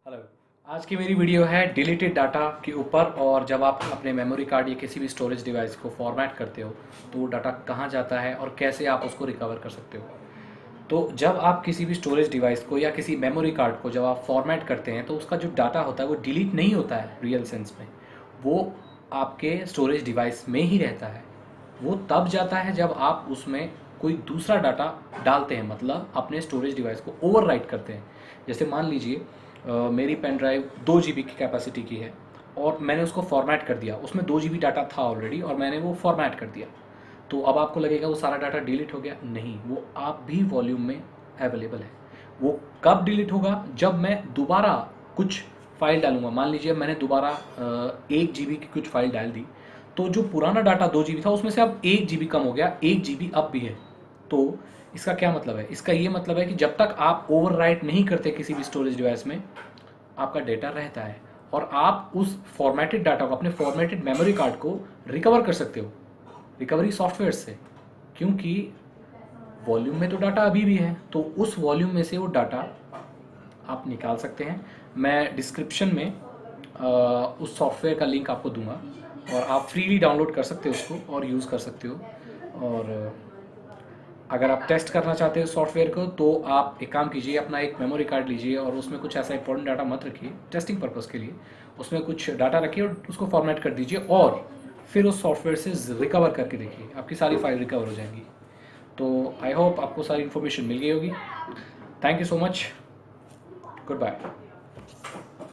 Hello. आज की मेरी वीडियो है डिलीटेड डाटा के ऊपर। और जब आप अपने मेमोरी कार्ड या किसी भी स्टोरेज डिवाइस को फॉर्मेट करते हो तो वो डाटा कहाँ जाता है और कैसे आप उसको रिकवर कर सकते हो। तो जब आप किसी भी स्टोरेज डिवाइस को या किसी मेमोरी कार्ड को जब आप फॉर्मेट करते हैं तो उसका जो डाटा होता है वो डिलीट नहीं होता है रियल सेंस में। वो आपके स्टोरेज डिवाइस में ही रहता है। वो तब जाता है जब आप उसमें कोई दूसरा डाटा डालते हैं, मतलब अपने स्टोरेज डिवाइस को ओवरराइट करते हैं। जैसे मान लीजिए मेरी पेन ड्राइव 2 GB की कैपेसिटी की है और मैंने उसको फॉर्मेट कर दिया। उसमें 2 GB डाटा था ऑलरेडी और मैंने वो फॉर्मेट कर दिया। तो अब आपको लगेगा वो सारा डाटा डिलीट हो गया। नहीं, वो आप भी वॉल्यूम में अवेलेबल है। वो कब डिलीट होगा? जब मैं दोबारा कुछ फाइल डालूंगा। मान लीजिए मैंने दोबारा 1 GB की कुछ फाइल डाल दी, तो जो पुराना डाटा 2 GB था उसमें से अब 1 GB कम हो गया, 1 GB अब भी है। तो इसका क्या मतलब है? इसका ये मतलब है कि जब तक आप ओवरराइट नहीं करते किसी भी स्टोरेज डिवाइस में, आपका डेटा रहता है और आप उस फॉर्मेटेड डाटा को, अपने फॉर्मेटेड मेमोरी कार्ड को रिकवर कर सकते हो रिकवरी सॉफ्टवेयर से। क्योंकि वॉल्यूम में तो डाटा अभी भी है, तो उस वॉल्यूम में से वो डाटा आप निकाल सकते हैं। मैं डिस्क्रिप्शन में उस सॉफ्टवेयर का लिंक आपको दूंगा और आप फ्रीली डाउनलोड कर सकते हो उसको और यूज़ कर सकते हो। और अगर आप टेस्ट करना चाहते हो सॉफ्टवेयर को तो आप एक काम कीजिए, अपना एक मेमोरी कार्ड लीजिए और उसमें कुछ ऐसा इंपॉर्टेंट डाटा मत रखिए टेस्टिंग पर्पज़ के लिए। उसमें कुछ डाटा रखिए और उसको फॉर्मेट कर दीजिए और फिर उस सॉफ्टवेयर से रिकवर करके देखिए, आपकी सारी फाइल रिकवर हो जाएंगी। तो आई होप आपको सारी इन्फॉर्मेशन मिल गई होगी। Thank you so much. Good bye.